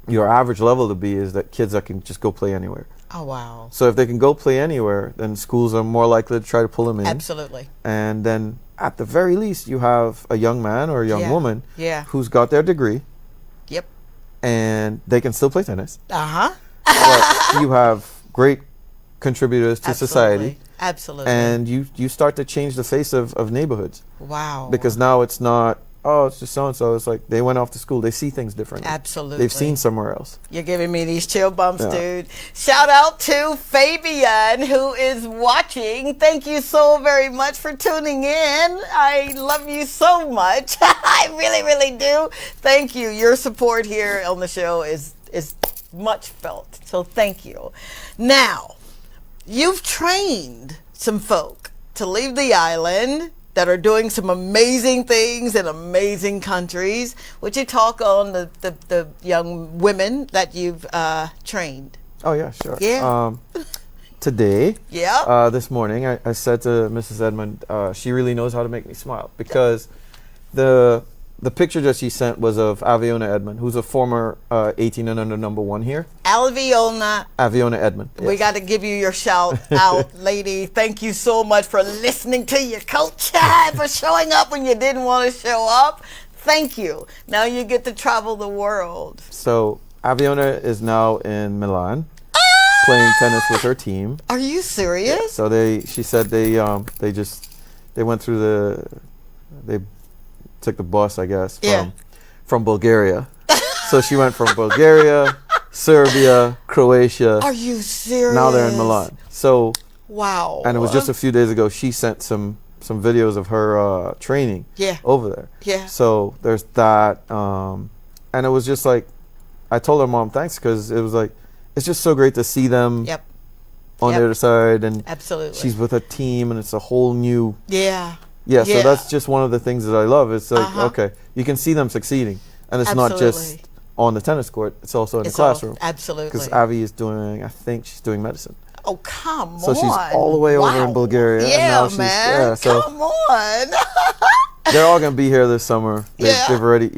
average level to be is that kids that can just go play anywhere. Oh, wow. So if they can go play anywhere, then schools are more likely to try to pull them in. Absolutely. And then at the very least, you have a young man or a young woman who's got their degree. Yep. And they can still play tennis. Uh-huh. But you have great contributors to society. Absolutely. And you start to change the face of neighborhoods. Wow. Because now it's not, it's just so-and-so. It's like they went off to school. They see things differently. Absolutely. They've seen somewhere else. You're giving me these chill bumps, dude. Shout out to Fabian, who is watching. Thank you so very much for tuning in. I love you so much. I really, really do. Thank you. Your support here on the show is much felt. So thank you. Now, you've trained some folk to leave the island that are doing some amazing things in amazing countries. Would you talk on the young women that you've trained? Oh yeah, sure. Yeah. Today, Yeah. this morning, I said to Mrs. Edmond, she really knows how to make me smile, because the picture that she sent was of Aviona Edmond, who's a former 18 and under #1 here. Aviona Edmond. We Yes. got to give you your shout out, lady. Thank you so much for listening to your coach, for showing up when you didn't want to show up. Thank you. Now you get to travel the world. So Aviona is now in Milan, playing tennis with her team. Are you serious? So she said they went through they took the bus, I guess, from Bulgaria. So she went from Bulgaria, Serbia, Croatia. Are you serious? Now they're in Milan. So wow. And it was just a few days ago she sent some videos of her training over there. Yeah. So there's that, and it was just like, I told her mom thanks, because it was like, it's just so great to see them on the other side, and absolutely she's with a team, and it's a whole new Yeah, so that's just one of the things that I love. It's like, okay, you can see them succeeding, and it's not just on the tennis court, it's also in the classroom. Absolutely. Because Avi is doing, I think she's doing medicine. Oh, come on. So she's all the way over in Bulgaria. Yeah, and now she's, man. So come on. they're all going to be here this summer. Yeah. They've already,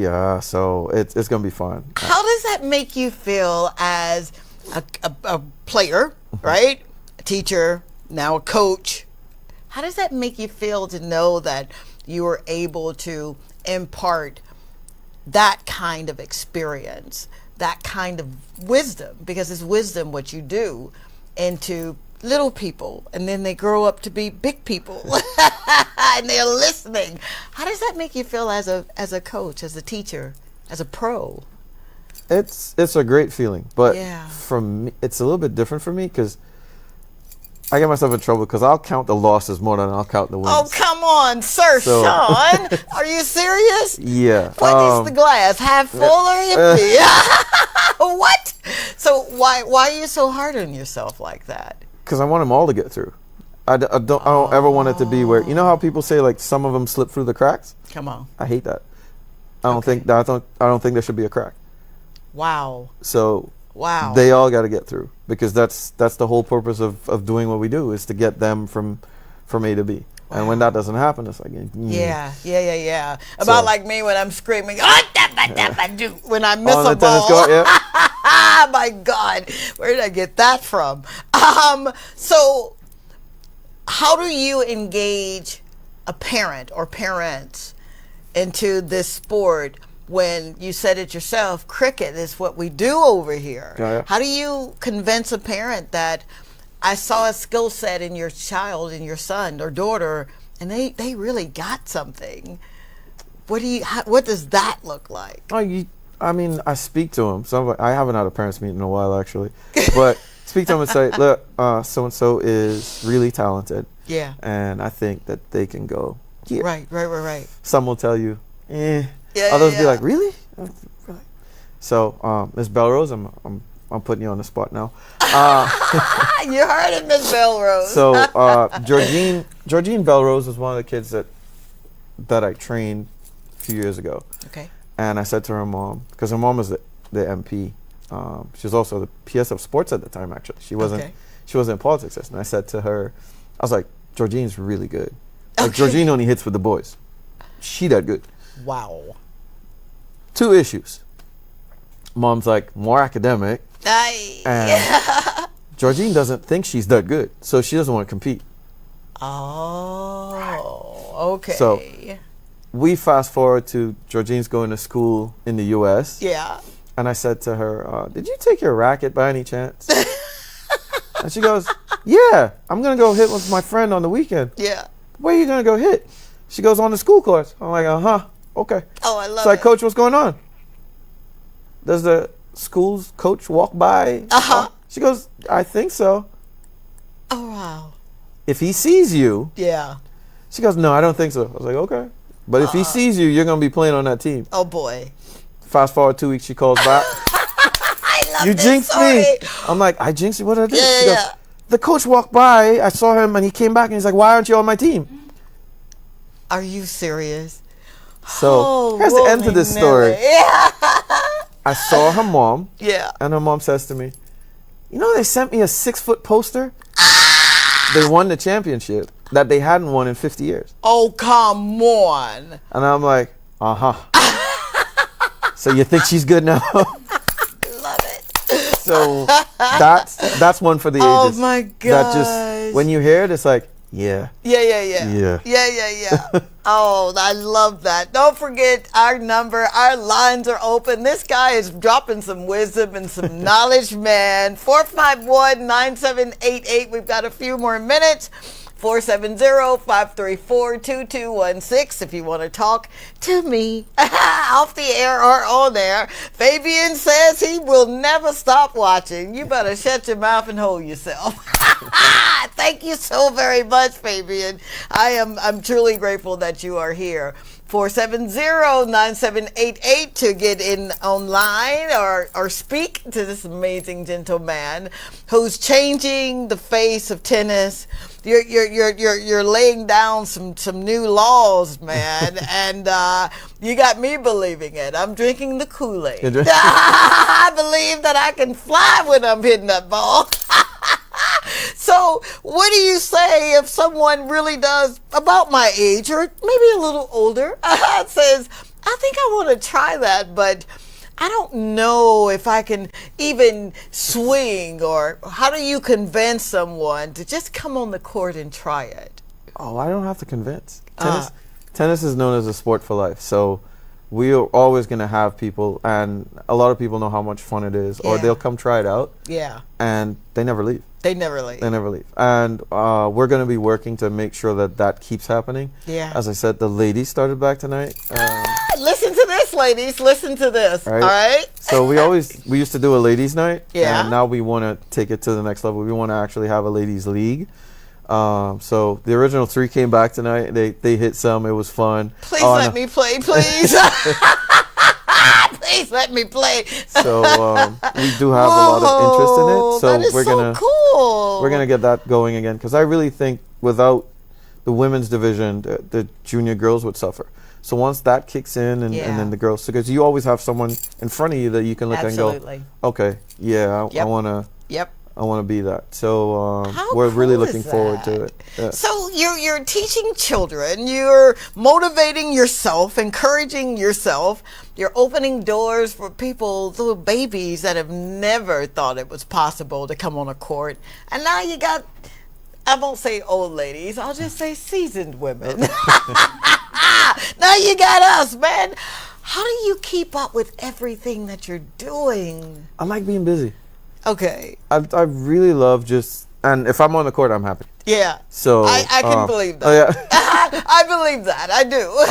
so it's going to be fun. How does that make you feel as a player, right? A teacher, now a coach. How does that make you feel to know that you were able to impart that kind of experience, that kind of wisdom, because it's wisdom what you do, into little people, and then they grow up to be big people and they're listening. How does that make you feel as a coach, as a teacher, as a pro? It's a great feeling, but Yeah. for me, it's a little bit different for me, because I get myself in trouble because I'll count the losses more than I'll count the wins. Oh, come on, Sir So- Sean. Are you serious? Yeah. What is the glass, half full or empty? What? So why are you so hard on yourself like that? Because I want them all to get through. I don't ever want it to be where, you know how people say like some of them slip through the cracks? Come on. I hate that. I don't think there should be a crack. Wow. So Wow. they all got to get through, because that's the whole purpose of doing what we do, is to get them from A to B. And when that doesn't happen, it's like Yeah. About So- like me when I'm screaming, when I miss on a the tennis ball. court, yeah. My God, where did I get that from? So how do you engage a parent or parents into this sport when you said it yourself, cricket is what we do over here? Yeah. How do you convince a parent that I saw a skill set in your child, in your son or daughter, and they really got something? What does that look like? I mean, I speak to them. I haven't had a parents meeting in a while, actually. But speak to them and say, look, so-and-so is really talented. Yeah. And I think that they can go here. Right. Some will tell you, Yeah, Others yeah. be like, really? Really? So, Miss Belrose, I'm putting you on the spot now. You heard it, Miss Belrose. So, Georgine Belrose was one of the kids that I trained a few years ago. Okay. And I said to her mom, because her mom was the MP. She was also the PS of sports at the time. Actually, she wasn't in politics. And I said to her, I was like, Georgine's really good. Like, Georgine only hits with the boys. She that good. Wow. 2 issues. Mom's like, more academic. And Georgine doesn't think she's that good, so she doesn't want to compete. Oh, okay. So we fast forward to Georgine's going to school in the U.S. Yeah. And I said to her, did you take your racket by any chance? And she goes, yeah, I'm going to go hit with my friend on the weekend. Yeah. Where are you going to go hit? She goes, on the school course. I'm like, okay. Oh, I love So I it. Coach, what's going on? Does the school's coach walk by? She goes, I think so. Oh, wow. If he sees you, Yeah. she goes, no, I don't think so. I was like, okay. But if he sees you, you're going to be playing on that team. Oh, boy. Fast forward 2 weeks, she calls back. I love You this jinxed story. me. I'm like, I jinxed you? What did I do? Yeah, She goes, yeah. the coach walked by. I saw him and he came back and he's like, why aren't you on my team? Are you serious? So here's the end to this story. Yeah. I saw her mom, Yeah. and her mom says to me, "You know, they sent me a 6-foot poster. They won the championship that they hadn't won in 50 years." Oh, come on. And I'm like, So you think she's good now? Love it. So that's one for the Oh, ages. my That gosh. just, when you hear it, it's like, yeah. Yeah. Oh, I love that. Don't forget our number. Our lines are open. This guy is dropping some wisdom and some knowledge, man. 451-9788. We've got a few more minutes. 470-534-2216 if you want to talk to me off the air or on air. Fabian says he will never stop watching. You better shut your mouth and hold yourself. Thank you so very much, Fabian. I'm truly grateful that you are here. 470-9788 to get in online or speak to this amazing gentleman who's changing the face of tennis. You're laying down some new laws, man, and you got me believing it. I'm drinking the Kool-Aid. I believe that I can fly when I'm hitting that ball. So what do you say if someone really does, about my age or maybe a little older, says, I think I want to try that, but I don't know if I can even swing, or how do you convince someone to just come on the court and try it? Oh, I don't have to convince. Tennis is known as a sport for life. So we are always going to have people, and a lot of people know how much fun it is, or they'll come try it out. Yeah. And they never leave. They never leave. And we're going to be working to make sure that keeps happening. Yeah. As I said, the ladies started back tonight. Listen to this, ladies. Listen to this. Right. All right? So we used to do a ladies' night. Yeah. And now we want to take it to the next level. We want to actually have a ladies' league. So the original 3 came back tonight. They hit some. It was fun. Please let me play, please. Please let me play. So we do have a lot of interest in it. So that is cool. We're gonna get that going again, because I really think without the women's division, the junior girls would suffer. So once that kicks in, and then the girls, because you always have someone in front of you that you can look Absolutely. and go, okay, yeah, I wanna. Yep. I want to be that. So How we're really cool is looking forward to that? it. Yeah. So you're teaching children, you're motivating yourself, encouraging yourself, you're opening doors for people, little babies that have never thought it was possible to come on a court. And now you got, I won't say old ladies, I'll just say seasoned women. Now you got us, man. How do you keep up with everything that you're doing? I like being busy. Okay. I really love and if I'm on the court, I'm happy. Yeah. So I can believe that. Oh, yeah. I believe that. I do.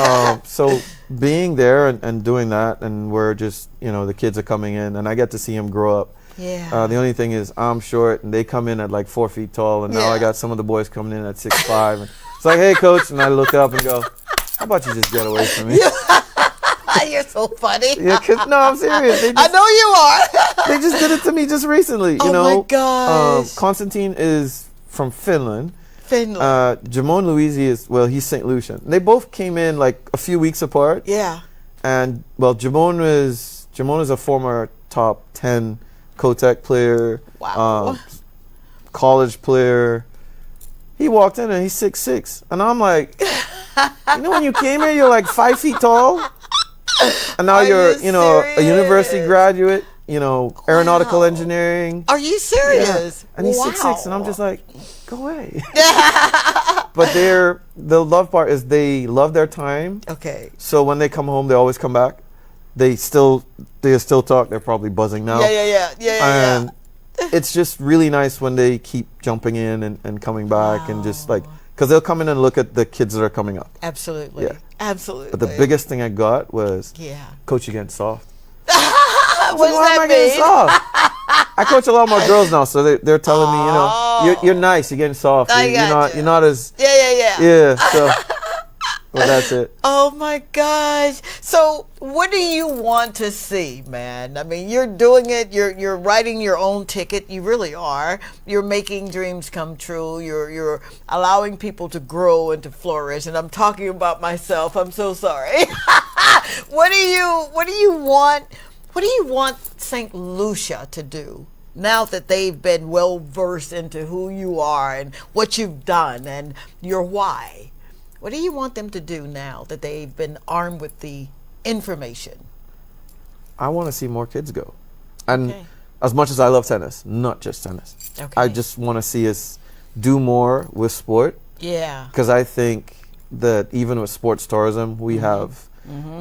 So being there and doing that, and we're just, the kids are coming in, and I get to see them grow up. Yeah. The only thing is I'm short, and they come in at like 4 feet tall, and now I got some of the boys coming in at 6'5". And it's like, hey, coach, and I look up and go, how about you just get away from me? You're so funny. Yeah, no, I'm serious. I know you are. They just did it to me just recently. Oh my gosh. Konstantin is from Finland. Finland. Luisi he's St. Lucian. They both came in like a few weeks apart. Yeah. And Jamon is a former top 10 Kotek player. Wow. College player. He walked in and he's 6'6". And I'm like, when you came here, you're like 5 feet tall. And now you're a university graduate, aeronautical engineering. Are you serious? Yeah. And he's 6'6", and I'm just like, go away. But the love part is they love their time. Okay. So when they come home, they always come back. They still talk. They're probably buzzing now. Yeah. And it's just really nice when they keep jumping in and coming back, and just like, because they'll come in and look at the kids that are coming up. Absolutely. Yeah. Absolutely. But the biggest thing I got was, Coach, you getting soft. What does Why am I that getting mean? soft? I coach a lot more girls now, so they're telling me, you're nice, you're getting soft. I got you. You're not as Yeah. yeah. So But that's it. Oh my gosh. So what do you want to see, man? I mean, you're doing it, you're writing your own ticket. You really are. You're making dreams come true. You're allowing people to grow and to flourish. And I'm talking about myself. I'm so sorry. What do you want St. Lucia to do now that they've been well versed into who you are and what you've done and your why? What do you want them to do now that they've been armed with the information? I want to see more kids go. And Okay. as much as I love tennis, not just tennis, Okay. I just want to see us do more with sport. Yeah. Because I think that even with sports tourism, we have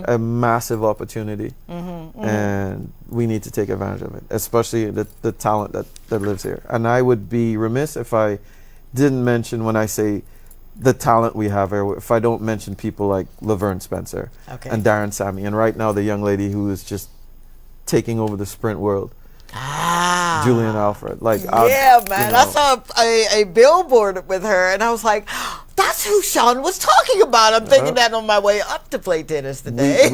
a massive opportunity, and we need to take advantage of it, especially the talent that lives here. And I would be remiss if I didn't mention, when I say the talent we have here, if I don't mention people like Laverne Spencer Okay. and Darren Sammy, and right now the young lady who is just taking over the sprint world, Julian Alfred. Like, Yeah, man. I saw a billboard with her, and I was like, that's who Sean was talking about. I'm thinking that on my way up to play tennis today.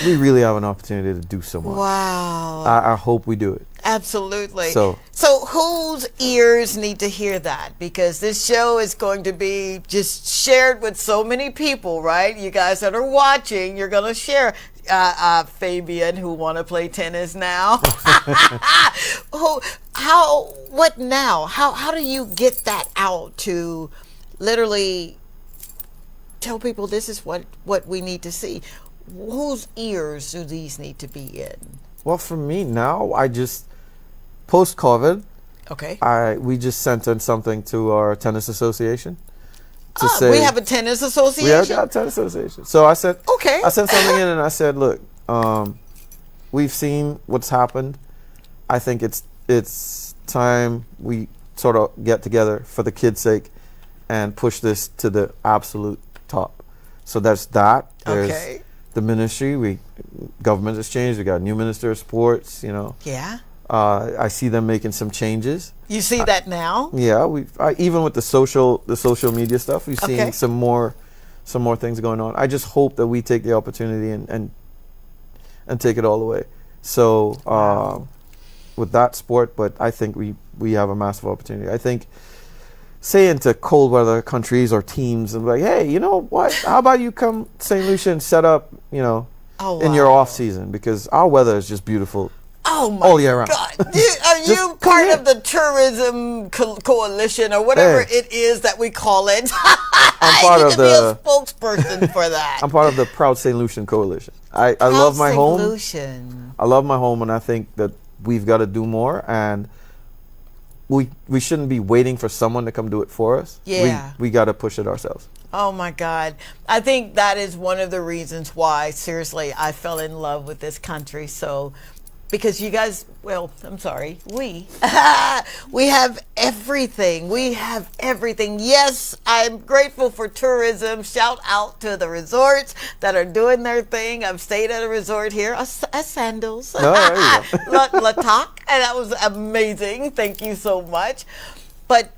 we really have an opportunity to do so much. Wow. I hope we do it. Absolutely. So whose ears need to hear that? Because this show is going to be just shared with so many people, right? You guys that are watching, you're going to share. Fabian, who want to play tennis now. What now? How do you get that out to literally tell people this is what we need to see? Whose ears do these need to be in? Well, for me now, I just post-COVID, Okay. we just sent in something to our tennis association to say we have a tennis association. we have got a tennis association. So I said, Okay. I sent something in and I said, look, we've seen what's happened. I think it's time we sort of get together for the kids' sake and push this to the absolute top. So there's that. There's Okay. the ministry. Government has changed. We got a new minister of sports. Yeah. I see them making some changes. You see that now? Yeah, even with the social media stuff, we've seen Okay. some more things going on. I just hope that we take the opportunity and take it all the way. So with that sport, but I think we have a massive opportunity. I think say into cold weather countries or teams and be like, hey, you know what? How about you come St. Lucia and set up, Oh, in your wow. off season, because our weather is just beautiful. Oh my all year round. God! Are you come part here. of the tourism coalition or whatever Hey. it is that we call it? I'm part you of could be a the. spokesperson for that. I'm part of the Proud St. Lucian Coalition. I love my home. Lucian. I love my home, and I think that we've got to do more. And we shouldn't be waiting for someone to come do it for us. Yeah. We got to push it ourselves. Oh my God. I think that is one of the reasons why, seriously, I fell in love with this country. So, because you guys, well, I'm sorry, we have everything. We have everything. Yes, I'm grateful for tourism. Shout out to the resorts that are doing their thing. I've stayed at a resort here, at Sandals, Oh, there you go. La Toc, and that was amazing. Thank you so much. But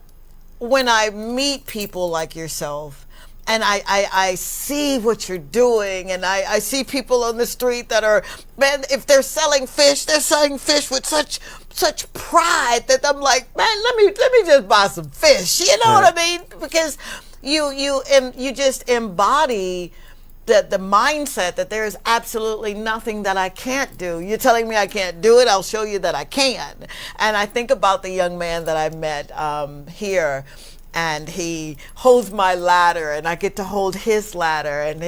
when I meet people like yourself, and I see what you're doing, and I see people on the street that are, man, if they're selling fish with such pride that I'm like, man, let me just buy some fish. You know what I mean? Because you just embody the mindset that there is absolutely nothing that I can't do. You're telling me I can't do it, I'll show you that I can. And I think about the young man that I met here, and he holds my ladder, and I get to hold his ladder, and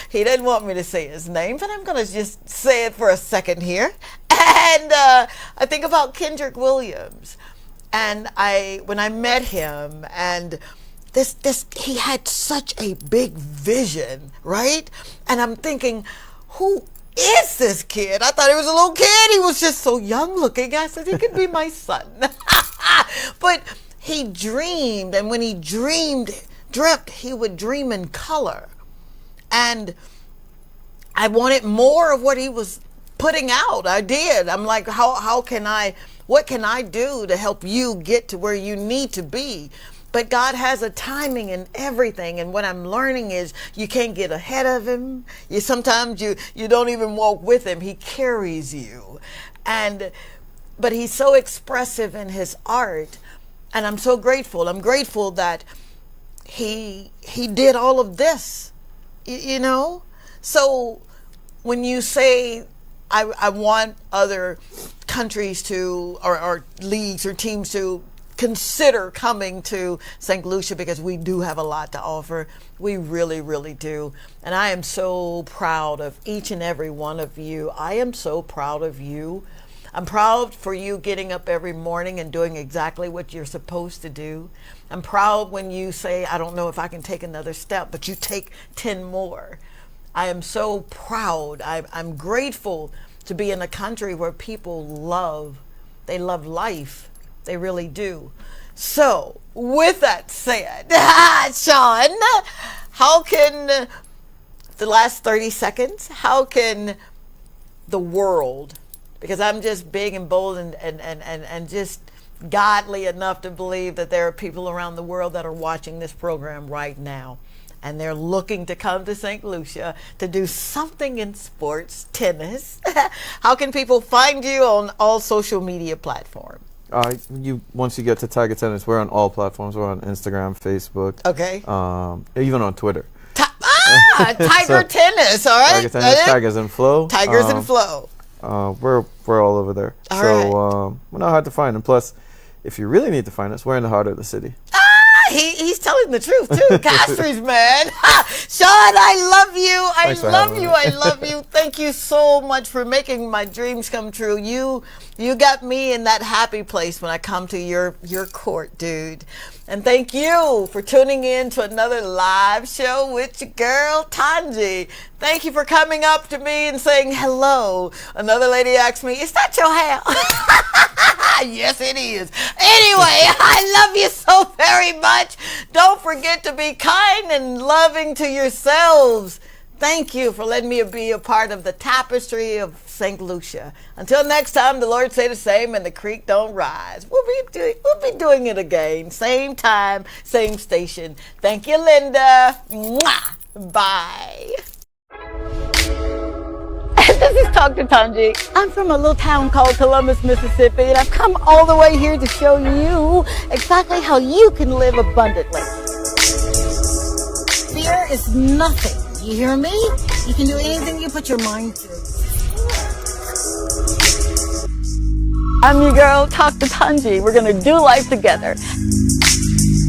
he didn't want me to say his name, but I'm going to just say it for a second here. And I think about Kendrick Williams, and when I met him, and he had such a big vision, right? And I'm thinking, who is this kid? I thought he was a little kid. He was just so young looking. I said, he could be my son. But he dreamed, and when he dreamt, he would dream in color. And I wanted more of what he was putting out. I did. I'm like, what can I do to help you get to where you need to be? But God has a timing in everything. And what I'm learning is you can't get ahead of him. Sometimes you don't even walk with him. He carries you. But he's so expressive in his art. And I'm so grateful. I'm grateful that he did all of this, you know? So when you say, I want other countries to, or leagues or teams to consider coming to St. Lucia, because we do have a lot to offer. We really, really do. And I am so proud of each and every one of you. I am so proud of you. I'm proud for you getting up every morning and doing exactly what you're supposed to do. I'm proud when you say, I don't know if I can take another step, but you take 10 more. I am so proud. I'm grateful to be in a country where people they love life. They really do. So, with that said, Sean, how can the last 30 seconds, how can the world, because I'm just big and bold and just godly enough to believe that there are people around the world that are watching this program right now, and they're looking to come to St. Lucia to do something in sports, tennis. How can people find you on all social media platforms? Once you get to Tiger Tennis, we're on all platforms. We're on Instagram, Facebook. Okay. Even on Twitter. Tiger Tennis, all right? Tiger Tennis, Tigers and Flow. Tigers and Flow. We're all over there. All right. We're not hard to find. And plus, if you really need to find us, we're in the heart of the city. He's telling the truth too. Castries, man. Sean, I love you. Thanks for having me. I love you. Thank you so much for making my dreams come true. You got me in that happy place when I come to your court, dude. And thank you for tuning in to another live show with your girl, Tongie. Thank you for coming up to me and saying hello. Another lady asked me, is that your hair? Yes, it is. Anyway, I love you so very much. Don't forget to be kind and loving to yourselves. Thank you for letting me be a part of the tapestry of St. Lucia. Until next time, the Lord say the same and the creek don't rise. We'll be doing it again. Same time, same station. Thank you, Linda. Mwah. Bye. This is Talk to Tongie. I'm from a little town called Columbus, Mississippi, and I've come all the way here to show you exactly how you can live abundantly. Fear is nothing. You hear me? You can do anything you put your mind to. I'm your girl, Talk to Tongie. We're going to do life together.